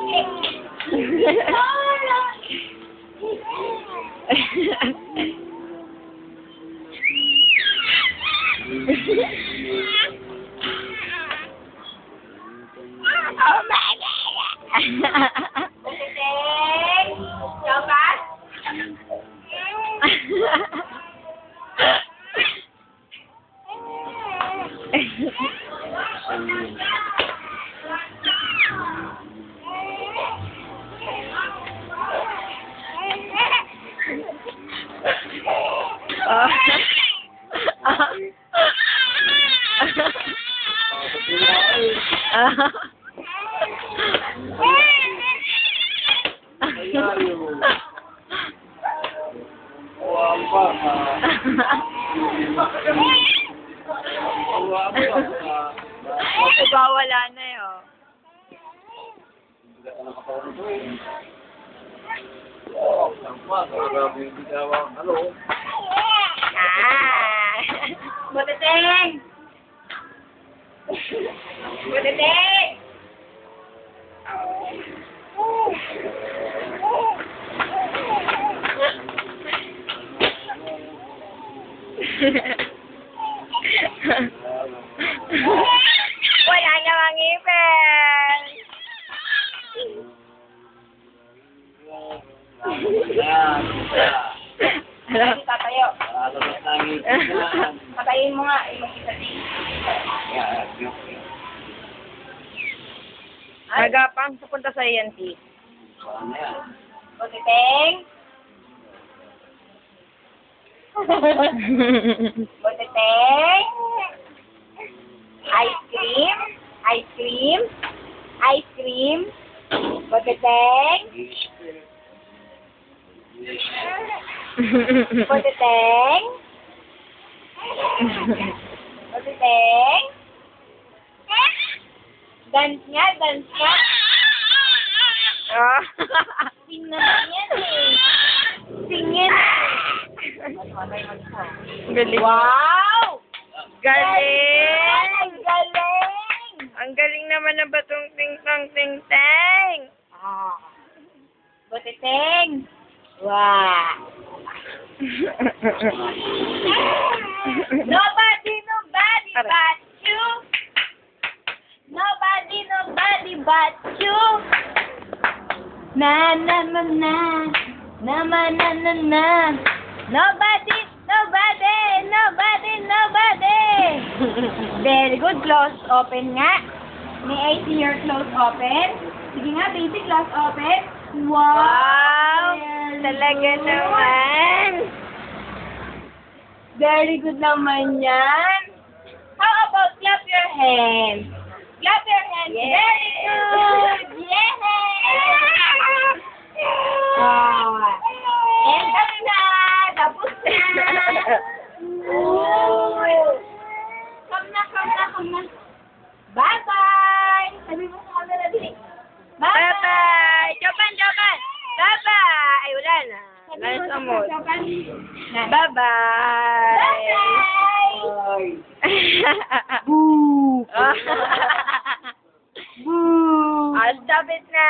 Oh my God! Kukiting! Jokas? Diba wala na yun? Butiting! Butiting! Wala namang ngipin. Hindi tatayo. Patayin mo nga. Nagapang pupunta sa ENT. Butiting! Butiting! Ice cream! Ice cream! Ice cream! Butiting! Butiting! Butiting! Dance nga, dance nga! Ah. Sing naman yan eh! Sing yan! Galing. Wow! Galing! Ang galing! Ang galing naman ng batong ting-tang ting-tang. Ah. Butiting! Wow! Nobody but you! Nobody but you! Na na na na na na na na na Nobody! Very good. Close open nga. May I see your close open? Sige nga, baby, close open. Wow! Talaga naman. Very good naman yan. How about clap your hands? Clap your hands. Yes. Very good. Yes. And tapos na. Tapos na. Come na. Bye-bye. Sabi mo sa camera, Bili. Bye-bye. Bye-bye! Jopan! Bye-bye! Ay, wala na. Sabi Wala mo sa sa mood. Jopan. Bye-bye! Bye-bye. Boo! Boo. I'll stop it na!